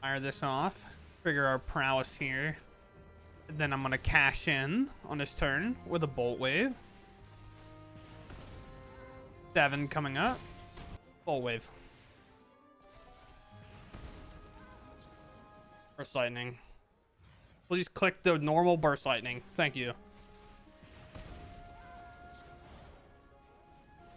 Fire this off. Trigger our prowess here. And then I'm going to cash in on this turn with a bolt wave. 7 coming up. Bolt wave. Burst lightning. Please click the normal burst lightning. Thank you.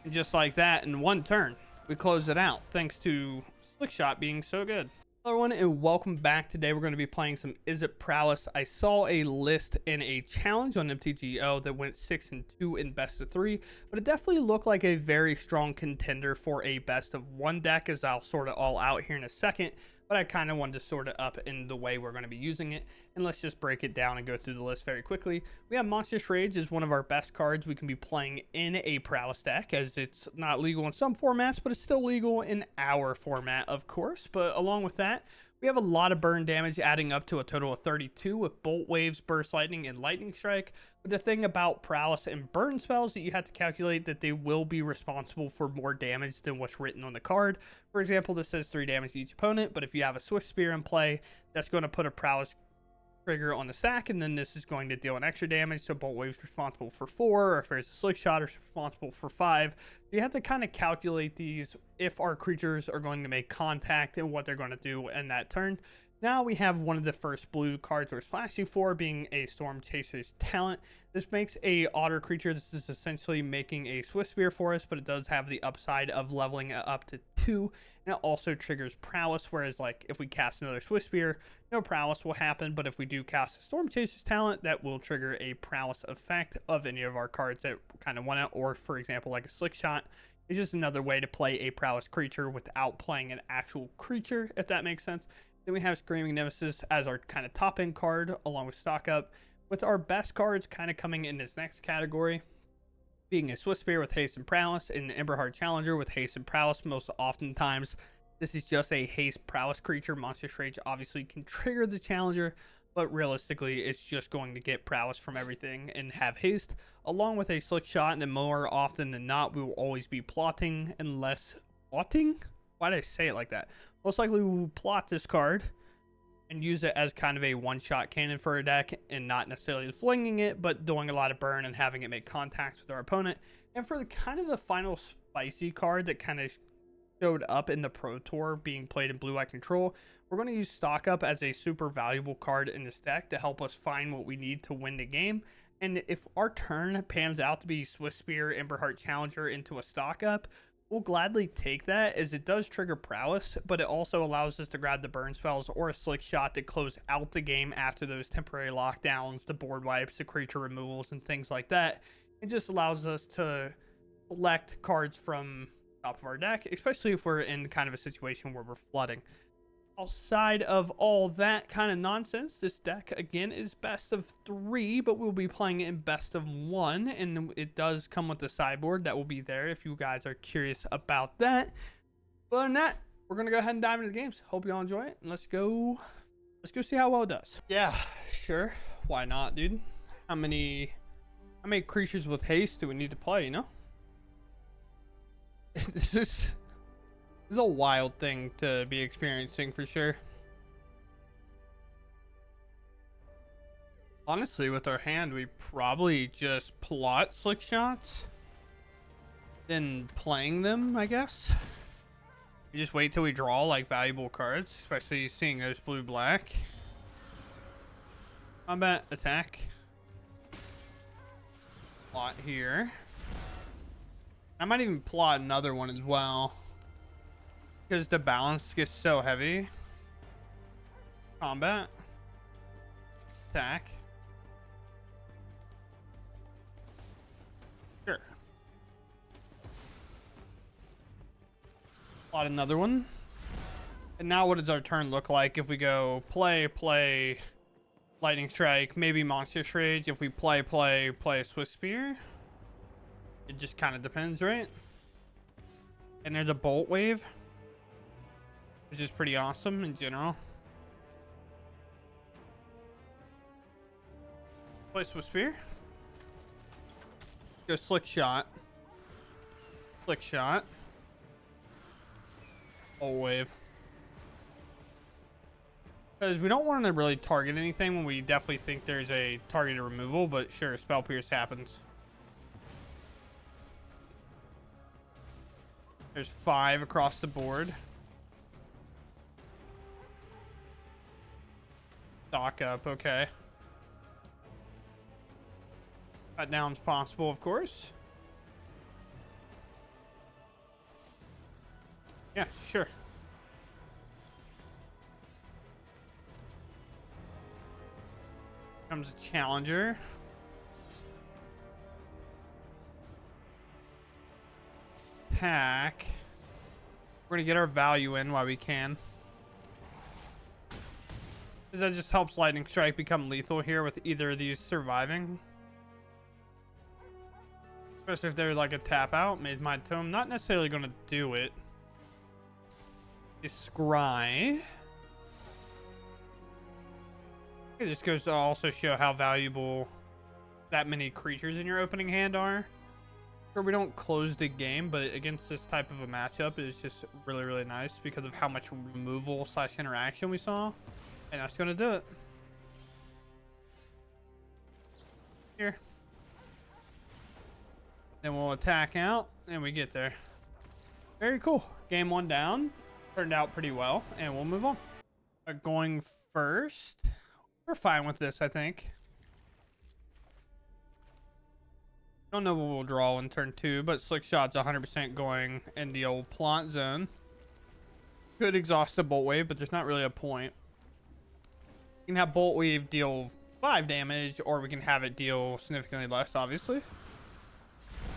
And just like that, in one turn, we close it out. Thanks to Slick Shot being so good. Hello everyone and welcome back. Today we're going to be playing some Izzet Prowess. I saw a list in a challenge on MTGO that went 6-2 in best of 3, but it definitely looked like a very strong contender for a best of 1 deck, as I'll sort it all out here in a second. But I kind of wanted to sort it up in the way we're going to be using it. And let's just break it down and go through the list very quickly. We have Monstrous Rage is one of our best cards we can be playing in a Prowess deck, as it's not legal in some formats, but it's still legal in our format, of course. But along with that, we have a lot of burn damage, adding up to a total of 32 with Bolt Waves, Burst Lightning, and Lightning Strike. But the thing about Prowess and burn spells that you have to calculate that they will be responsible for more damage than what's written on the card. For example, this says 3 damage to each opponent, but if you have a Swift Spear in play, that's going to put a Prowess trigger on the stack, and then this is going to deal an extra damage. So Bolt Wave's responsible for 4, or if there's a Slick Shot, it's responsible for 5. So you have to kind of calculate these if our creatures are going to make contact and what they're going to do in that turn. Now we have one of the first blue cards we're splashing for, being a Storm Chaser's Talent. This makes a otter creature. This is essentially making a Swift Spear for us, but it does have the upside of leveling it up to 2, and it also triggers Prowess, whereas like if we cast another Swift Spear, no Prowess will happen, but if we do cast a Storm Chaser's Talent, that will trigger a Prowess effect of any of our cards that kind of want it, or for example like a Slick Shot. It's just another way to play a Prowess creature without playing an actual creature, if that makes sense. Then we have Screaming Nemesis as our kind of top end card, along with Stock Up, with our best cards kind of coming in this next category, being a Swift Spear with Haste and Prowess, and Emberheart Challenger with Haste and Prowess. Most oftentimes, this is just a Haste Prowess creature. Monstrous Rage obviously can trigger the Challenger, but realistically, it's just going to get Prowess from everything and have Haste, along with a Slick Shot. And then more often than not, we will always be plotting, unless plotting? Why did I say it like that? Most likely we will plot this card and use it as kind of a one-shot cannon for a deck, and not necessarily flinging it, but doing a lot of burn and having it make contact with our opponent. And for the kind of the final spicy card that kind of showed up in the Pro Tour being played in Blue-White Control, we're going to use Stock Up as a super valuable card in this deck to help us find what we need to win the game. And if our turn pans out to be Swift Spear, Emberheart Challenger into a Stock Up, we'll gladly take that, as it does trigger Prowess, but it also allows us to grab the burn spells or a Slick Shot to close out the game after those temporary lockdowns, the board wipes, the creature removals, and things like that. It just allows us to select cards from the top of our deck, especially if we're in kind of a situation where we're flooding. Outside of all that kind of nonsense, this deck again is best of 3, but we'll be playing it in best of 1, and it does come with the sideboard that will be there if you guys are curious about that. But other than that, we're gonna go ahead and dive into the games. Hope you all enjoy it, and let's go see how well it does. Yeah, sure, why not, dude? How many creatures with haste do we need to play, you know? This is a wild thing to be experiencing for sure. Honestly, with our hand, we probably just plot Slick Shots, then playing them, I guess. We just wait till we draw like valuable cards, especially seeing those blue-black. Combat, attack. Plot here. I might even plot another one as well, because the balance gets so heavy. Combat. Attack. Sure. Plot another one. And now what does our turn look like if we go play, Lightning Strike, maybe Monstrous Rage. If we play a Swift Spear. It just kind of depends, right? And there's a Bolt Wave, which is pretty awesome in general. Play Swift Spear. Go Slick Shot. Slick Shot. Bolt Wave. Because we don't want to really target anything when we definitely think there's a targeted removal, but sure, Spell Pierce happens. There's 5 across the board. Stock up, okay. Cut down's possible, of course. Yeah, sure. Comes a challenger. Attack. We're gonna get our value in while we can. That just helps Lightning Strike become lethal here with either of these surviving. Especially if they're like a tap out. Made my tome. Not necessarily gonna do it. Scry. It just goes to also show how valuable that many creatures in your opening hand are. Sure, we don't close the game, but against this type of a matchup, it's just really, really nice because of how much removal / interaction we saw. And that's gonna do it. Here. Then we'll attack out, and we get there. Very cool. Game 1 down. Turned out pretty well, and we'll move on. Going first. We're fine with this, I think. Don't know what we'll draw in turn 2, but Slick Shot's 100% going in the old plant zone. Could exhaust the Bolt Wave, but there's not really a point. We can have Bolt Wave deal 5 damage, or we can have it deal significantly less, obviously.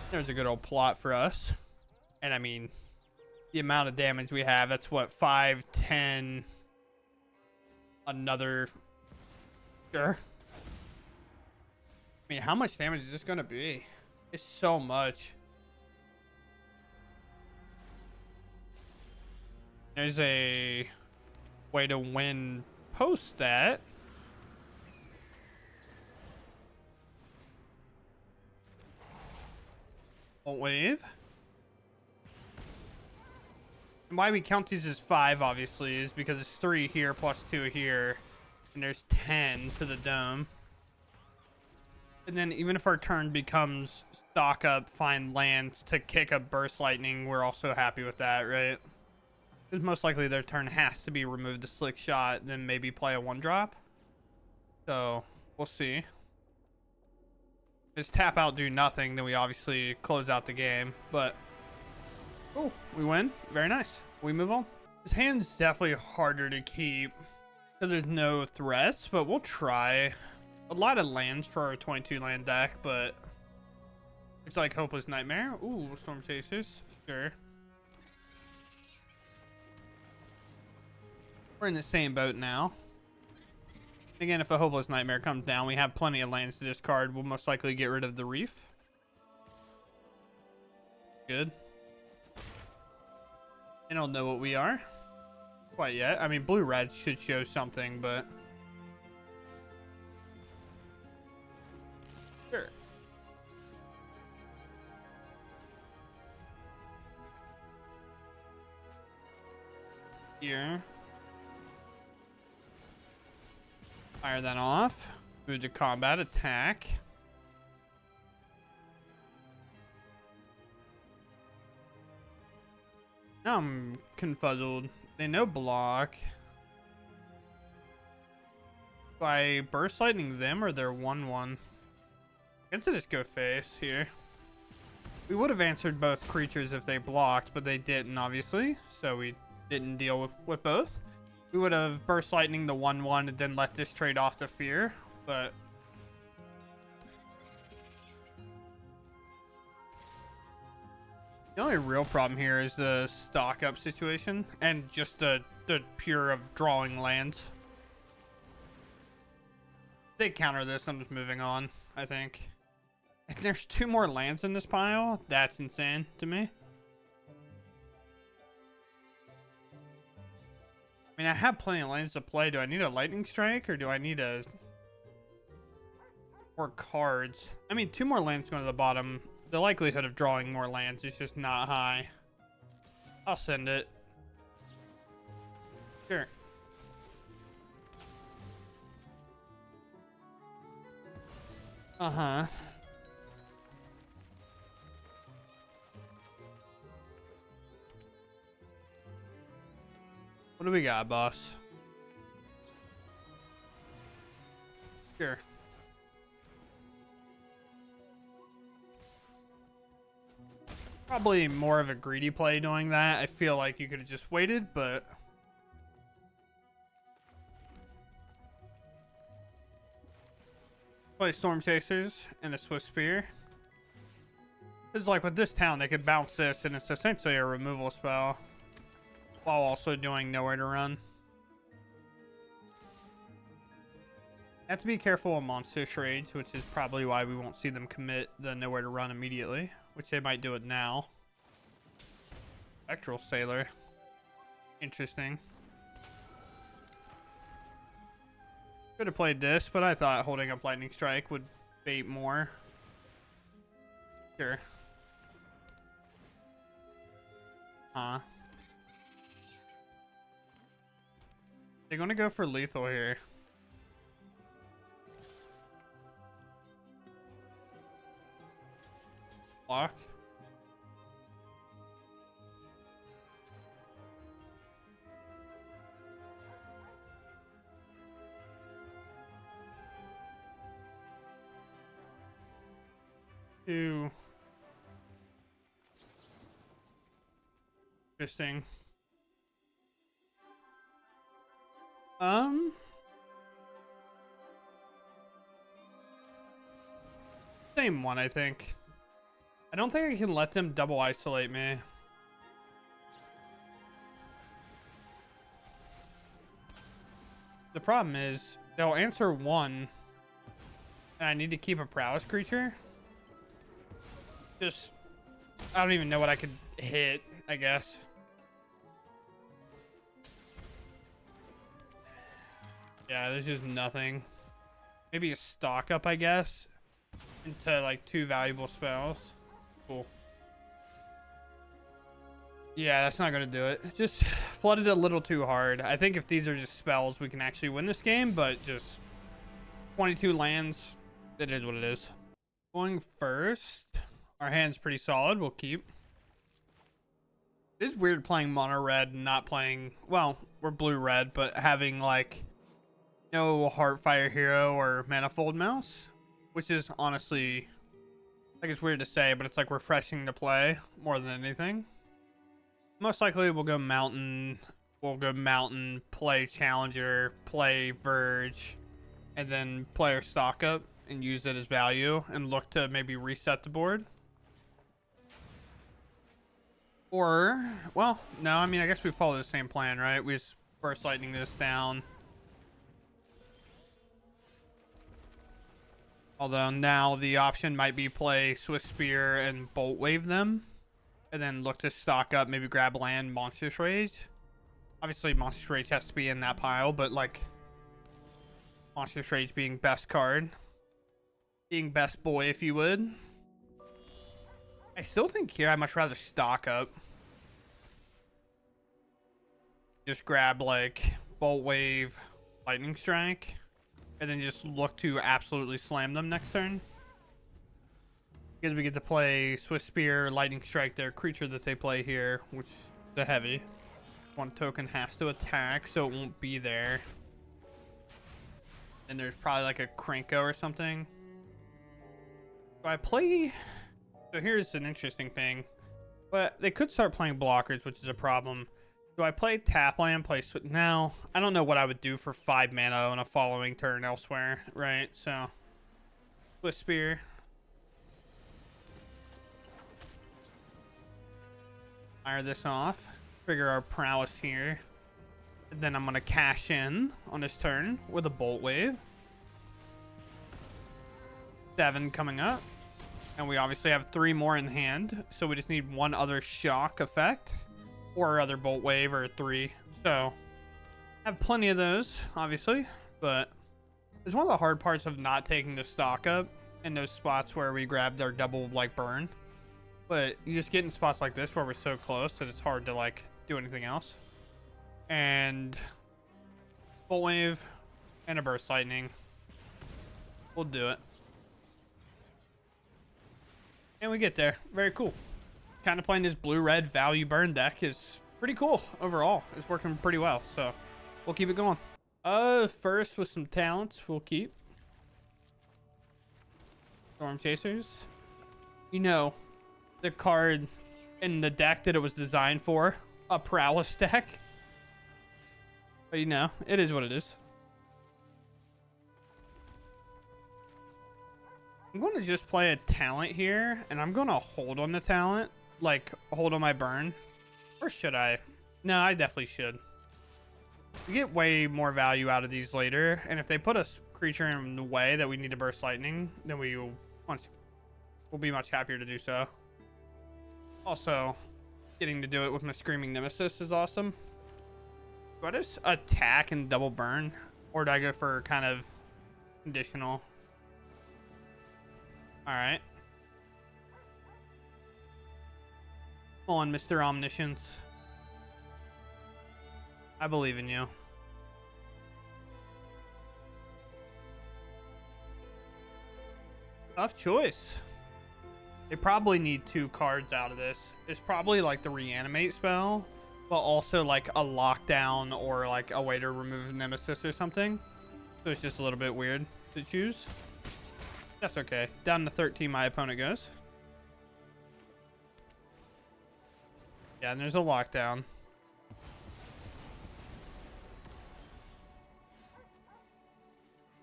There's a good old plot for us. And I mean, the amount of damage we have, that's what, 5, 10, another... Sure. I mean, how much damage is this going to be? It's so much. There's a way to win post that. Bolt Wave. And why we count these as 5, obviously, is because it's 3 here plus 2 here. And there's 10 to the dome. And then even if our turn becomes stock up, find lands to kick a Burst Lightning, we're also happy with that, right? Because most likely their turn has to be remove the Slick Shot, then maybe play a 1-drop. So, we'll see. Just tap out, do nothing, then we obviously close out the game. But, oh, we win. Very nice. We move on. This hand's definitely harder to keep. So there's no threats, but we'll try. A lot of lands for our 22 land deck, but looks like Hopeless Nightmare. Ooh, Storm Chasers. Sure. We're in the same boat now. Again, if a Hopeless Nightmare comes down, we have plenty of lands to discard. We'll most likely get rid of the Reef. Good. They don't know what we are quite yet. I mean, blue-red should show something, but sure. Here. Fire that off. Move to combat attack. Now I'm confuzzled. They know block. By Burst Lightning them or they're 1/1? I guess I just go face here. We would have answered both creatures if they blocked, but they didn't, obviously. So we didn't deal with both. We would have Burst Lightning the 1/1 and then let this trade off to Fear, but the only real problem here is the stock up situation and just the pure of drawing lands. If they counter this, I'm just moving on, I think. If there's 2 more lands in this pile, that's insane to me. I mean, I have plenty of lands to play. Do I need a Lightning Strike or do I need more cards? I mean, 2 more lands going to the bottom. The likelihood of drawing more lands is just not high. I'll send it. Sure. Uh-huh. What do we got, boss? Sure. Probably more of a greedy play doing that. I feel like you could have just waited, but... Play Storm Chasers and a Swift Spear. It's like with this town, they could bounce this, and it's essentially a removal spell, while also doing Nowhere to Run. Have to be careful of monster trades, which is probably why we won't see them commit the Nowhere to Run immediately, which they might do it now. Spectral Sailor. Interesting. Could have played this, but I thought holding up Lightning Strike would bait more. Sure. Huh. They're gonna go for lethal here. Block. Two. Interesting. Same one, I think. I don't think I can let them double isolate me. The problem is they'll answer one, and I need to keep a prowess creature. Just, I don't even know what I could hit, I guess. Yeah, there's just nothing. Maybe a stock up, I guess, into like 2 valuable spells. Cool. Yeah, that's not going to do it. Just flooded a little too hard. I think if these are just spells, we can actually win this game, but just 22 lands, it is what it is. Going first. Our hand's pretty solid. We'll keep. It is weird playing mono red and not playing... Well, we're blue red, but having like no Heartfire Hero or Manifold Mouse, which is honestly... Like, it's weird to say, but it's like refreshing to play more than anything. Most likely we'll go Mountain. We'll go Mountain, play Challenger, play Verge, and then play our stock up and use it as value and look to maybe reset the board. Or, well, no, I mean, I guess we follow the same plan, right? We just Burst Lightning this down. Although now the option might be play Swift Spear and Bolt Wave them. And then look to stock up, maybe grab land, Monstrous Rage. Obviously, Monstrous Rage has to be in that pile, but like... Monstrous Rage being best card. Being best boy, if you would. I still think here I'd much rather stock up. Just grab like Bolt Wave, Lightning Strike. And then just look to absolutely slam them next turn. Because we get to play Swift Spear, Lightning Strike, their creature that they play here, which is a heavy. One token has to attack, so it won't be there. And there's probably like a Krenko or something. So I play... So here's an interesting thing. But they could start playing blockers, which is a problem. Do I play tap land, play Swift? No, I don't know what I would do for 5 mana on a following turn elsewhere, right? So, Swift Spear. Fire this off. Trigger our prowess here. And then I'm going to cash in on this turn with a Bolt Wave. 7 coming up. And we obviously have 3 more in hand. So we just need one other shock effect. Or other Bolt Wave or 3. So, have plenty of those, obviously. But it's one of the hard parts of not taking the stock up in those spots where we grabbed our double, like, burn. But you just get in spots like this where we're so close that it's hard to, like, do anything else. And Bolt Wave and a Burst Lightning. We'll do it. And we get there. Very cool. Kind of playing this blue-red value burn deck is pretty cool overall. It's working pretty well, so we'll keep it going. First with some talents, we'll keep Storm Chasers. You know, the card in the deck that it was designed for, a Prowess deck. But you know, it is what it is. I'm going to just play a talent here, and I'm going to hold on the talent, like hold on my burn. Or should I? No, I definitely should. We get way more value out of these later, and if they put a creature in the way that we need to burst lightning, then we'll be much happier to do so. Also, getting to do it with my Screaming Nemesis is awesome. Do I just attack and double burn, or do I go for kind of conditional? Alright. Come on, Mr. Omniscience. I believe in you. Tough choice. They probably need 2 cards out of this. It's probably like the reanimate spell, but also like a lockdown or like a way to remove Nemesis or something. So it's just a little bit weird to choose. That's okay. Down to 13 my opponent goes. Yeah, and there's a lockdown.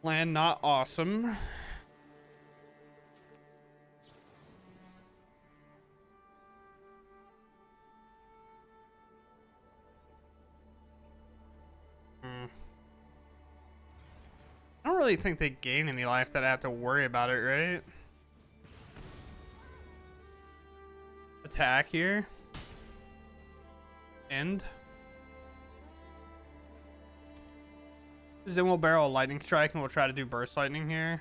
Land not awesome. I don't really think they gain any life that I have to worry about it, right? Attack here. End. Then we'll barrel a lightning strike and we'll try to do burst lightning here.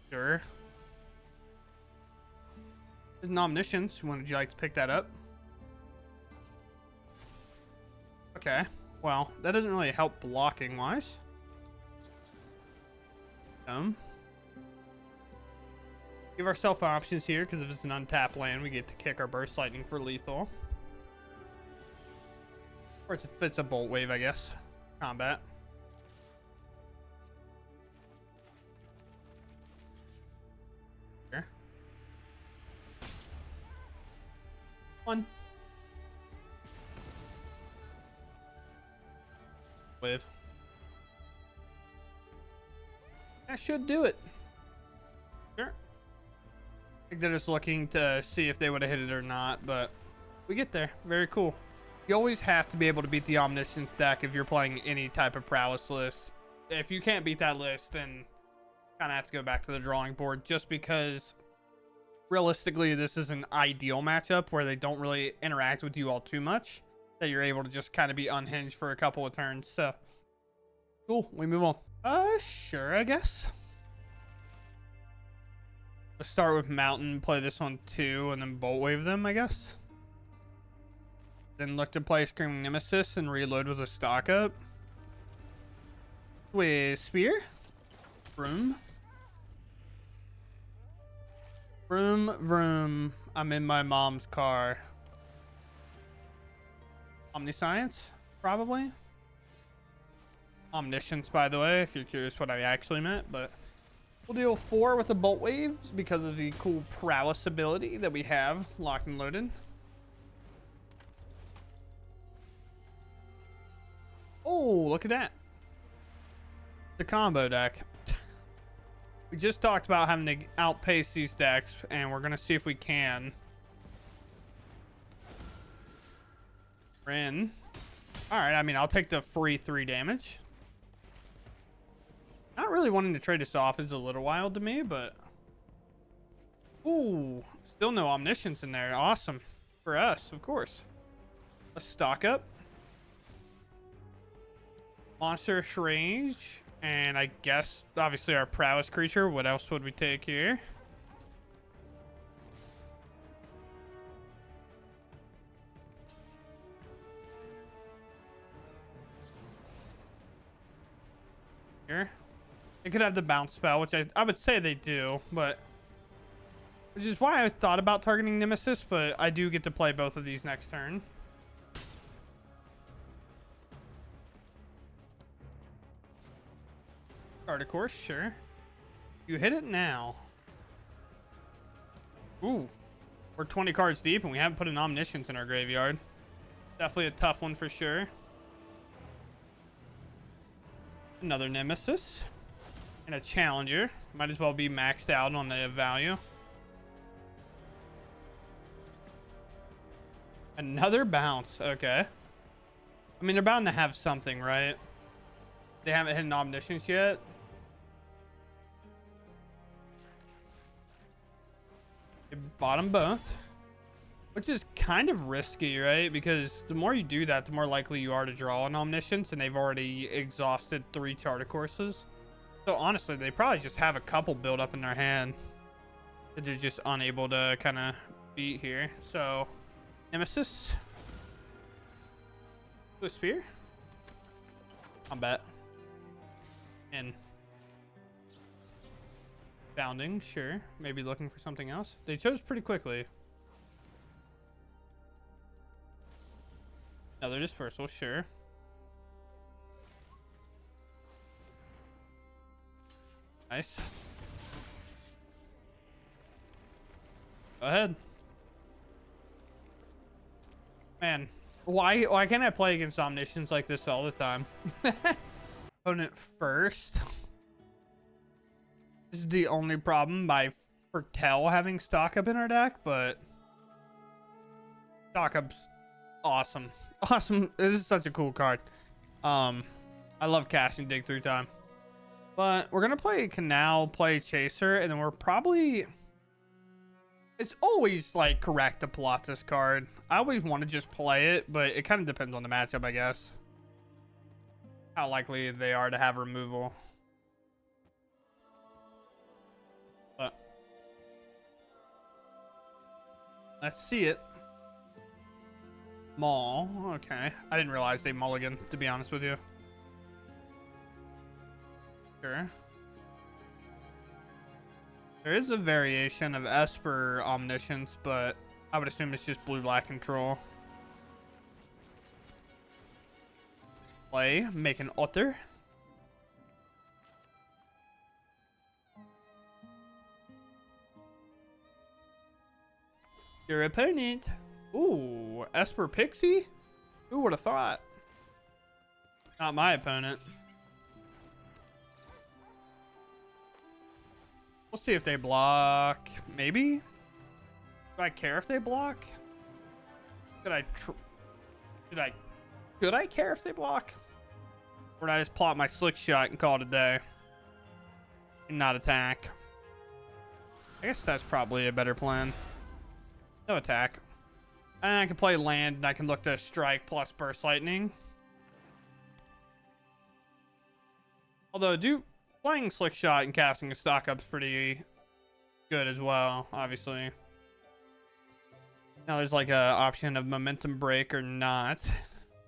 Sure. There's an Omniscience. Would you like to pick that up? Okay. Well, that doesn't really help blocking wise. Give ourselves options here, because if it's an untapped land, we get to kick our burst lightning for lethal. Or if it's a bolt wave, I guess. Combat. Here. 1. Wave. That should do it. Sure. I think they're just looking to see if they would have hit it or not, but we get there. Very cool. You always have to be able to beat the Omniscience deck if you're playing any type of Prowess list. If you can't beat that list, then kind of have to go back to the drawing board, just because realistically this is an ideal matchup where they don't really interact with you all too much, that you're able to just kind of be unhinged for a couple of turns. So cool, we move on. Sure, I guess. Let's start with Mountain, play this one too, and then Bolt Wave them, I guess. Then look to play Screaming Nemesis and reload with a stock up. With Spear. Vroom. Vroom, vroom. I'm in my mom's car. Omniscience, probably. Omniscience, by the way, if you're curious what I actually meant, but we'll deal 4 with the Bolt Waves because of the cool Prowess ability that we have locked and loaded. Oh, look at that. The combo deck. We just talked about having to outpace these decks, and we're going to see if we can. Rin. Alright, I mean, I'll take the free 3 damage. Not really wanting to trade this off is a little wild to me, but... Ooh, still no Omniscience in there. Awesome. For us, of course. Let's stock up. Monster Strange. And I guess, obviously, our Prowess creature. What else would we take here? Here. They could have the bounce spell, which I would say they do, but which is why I thought about targeting Nemesis, but I do get to play both of these next turn. Card of course, sure. You hit it now. Ooh. We're 20 cards deep and we haven't put an Omniscience in our graveyard. Definitely a tough one for sure. Another Nemesis. And a Challenger. Might as well be maxed out on the value. Another bounce. Okay. I mean, they're bound to have something, right? They haven't hit an Omniscience yet. They bought them both. Which is kind of risky, right? Because the more you do that, the more likely you are to draw an Omniscience, and they've already exhausted 3 Charter Courses. So honestly, they probably just have a couple build up in their hand that they're just unable to kind of beat here. So, Nemesis. With Spear. Combat. And Bounding, sure. Maybe looking for something else. They chose pretty quickly. Another Dispersal, sure. Nice. Go ahead. Man, why can't I play against Omniscience like this all the time? Opponent first. This is the only problem by Foretell having stock up in our deck, but stock up's awesome. Awesome. This is such a cool card. I love casting Dig Through Time. But we're gonna play Canal, play Chaser, and then we're probably... It's always like correct to plot this card. I always want to just play it, but it kind of depends on the matchup, I guess. How likely they are to have removal. But let's see it. Maul. Okay. I didn't realize they mulligan, to be honest with you. Sure. There is a variation of Esper Omniscience, but I would assume it's just blue-black control. Play. Make an Otter. Your opponent. Ooh, Esper Pixie? Who would have thought? Not my opponent. We'll see if they block. Maybe? Do I care if they block? Could I care if they block? Or did I just plot my Slick Shot and call it a day? And not attack? I guess that's probably a better plan. No attack. And I can play land and I can look to strike plus Burst Lightning. Although, playing Slick Shot and casting a stock up's pretty good as well, obviously. Now there's like a option of Momentum Break or not.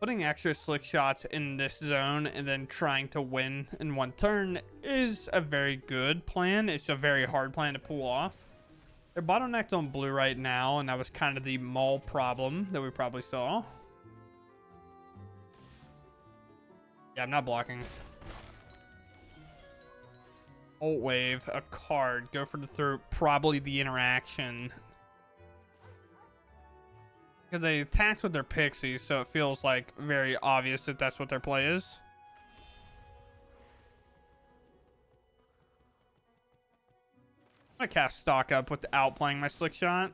Putting extra Slick Shots in this zone and then trying to win in one turn is a very good plan. It's a very hard plan to pull off. They're bottlenecked on blue right now, and that was kind of the Maul problem that we probably saw. Yeah, I'm not blocking. Alt Wave, a card, go for the throat, probably the interaction. Because they attacked with their pixies, so it feels like very obvious that that's what their play is. I'm gonna cast stock up without playing my Slick Shot.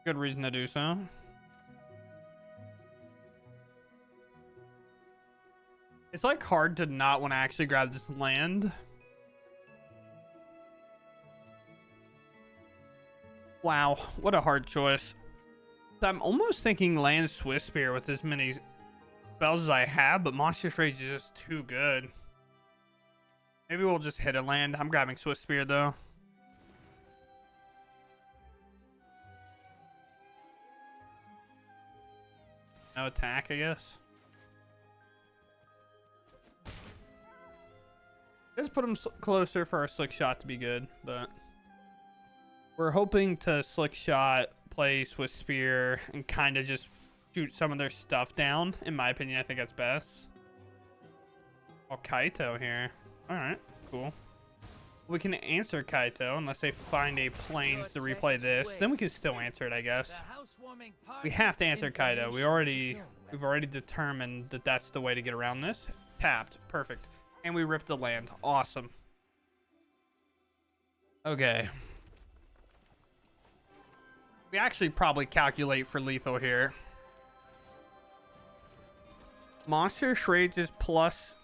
Good reason to do so. It's like hard to not want to actually grab this land. Wow, what a hard choice. I'm almost thinking land Swift Spear with as many spells as I have, but Monstrous Rage is just too good. Maybe we'll just hit a land. I'm grabbing Swift Spear though. No attack, I guess. Let's put him closer for our slick shot to be good, but we're hoping to slick shot, play Swiss Spear, and kind of just shoot some of their stuff down. In my opinion, I think that's best. Oh, Kaito here. All right, cool. We can answer Kaito unless they find a planes to replay this. Then we can still answer it, I guess. We have to answer Kaito. We've already determined that that's the way to get around this. Tapped, perfect, and we ripped the land. Awesome. Okay. We actually probably calculate for lethal here. Monster Shrage is plus.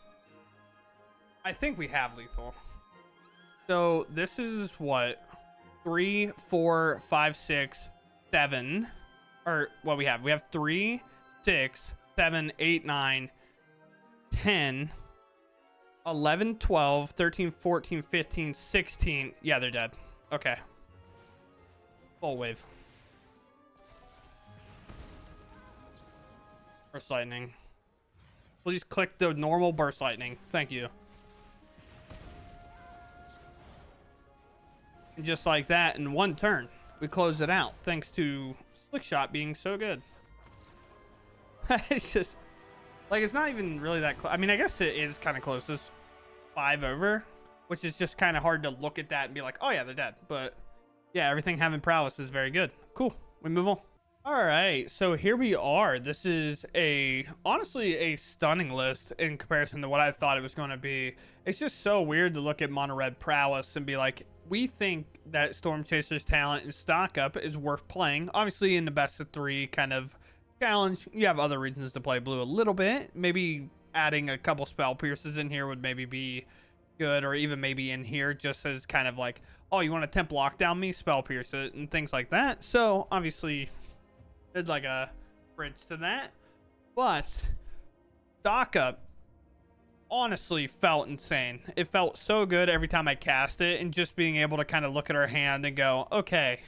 I think we have lethal. So this is what? 3, 4, 5, 6, 7. Or what we have? We have 3, 6, 7, 8, 9, 10, 11, 12, 13, 14, 15, 16. Yeah, they're dead. Okay. Full wave. Burst lightning. Please click the normal burst lightning. Thank you. And just like that, in one turn, we closed it out thanks to slick shot being so good. It's just like, it's not even really that close. I mean, I guess it is kind of close. It's 5 over, which is just kind of hard to look at that and be like, oh yeah, they're dead. But yeah, everything having prowess is very good. Cool. We move on. All right, so here we are. This is honestly a stunning list in comparison to what I thought it was going to be. It's just so weird to look at mono red prowess and be like, we think that Storm Chaser's talent and stock up is worth playing. Obviously, in the best of 3 kind of challenge, you have other reasons to play blue a little bit. Maybe adding a couple spell pierces in here would maybe be good, or even maybe in here just as kind of like, oh, you want to temp lockdown me, spell pierce it, and things like that. So obviously, there's like a bridge to that, but stock up honestly felt insane. It felt so good every time I cast it, and just being able to kind of look at our hand and go, okay,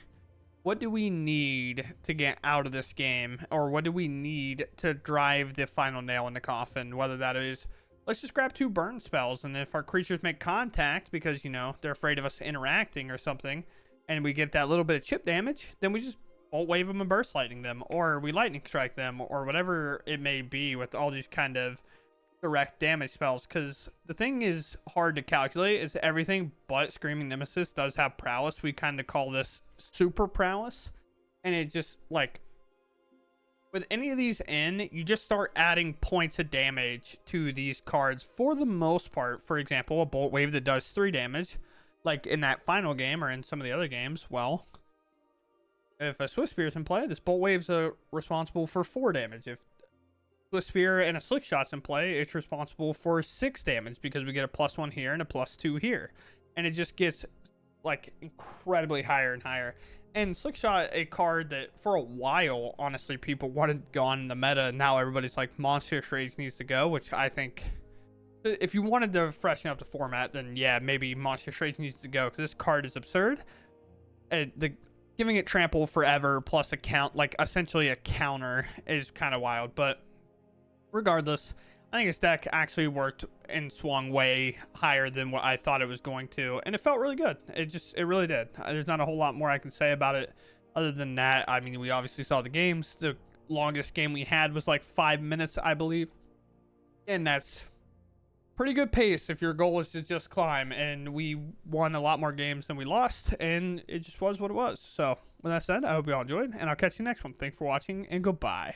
what do we need to get out of this game, or what do we need to drive the final nail in the coffin? Whether that is, let's just grab 2 burn spells, and if our creatures make contact because, you know, they're afraid of us interacting or something, and we get that little bit of chip damage, then we just bolt wave them and burst lightning them, or we lightning strike them, or whatever it may be with all these kind of direct damage spells. Because the thing is hard to calculate is everything but Screaming Nemesis does have prowess. We kind of call this super prowess, and it just, like, with any of these in, you just start adding points of damage to these cards for the most part. For example, a bolt wave that does 3 damage, like in that final game or in some of the other games. Well, if a Swiss Spear is in play, this bolt wave's responsible for 4 damage. If Swiss Spear and a slick shot's in play, it's responsible for 6 damage because we get a +1 here and a +2 here, and it just gets like incredibly higher and higher. And slick shot, a card that for a while, honestly, people wanted gone in the meta, and now everybody's like, Monster Shrage needs to go, which I think, if you wanted to freshen up the format, then yeah, maybe Monster Shrage needs to go, because this card is absurd. Giving it trample forever plus a count, like essentially a counter, is kind of wild. But regardless, I think this deck actually worked and swung way higher than what I thought it was going to, and it felt really good. It really did. There's not a whole lot more I can say about it other than that. I mean, we obviously saw the games. The longest game we had was like 5 minutes, I believe, and that's pretty good pace if your goal is to just climb. And we won a lot more games than we lost, and it just was what it was. So with that said, I hope you all enjoyed, and I'll catch you next one. Thanks for watching, and goodbye.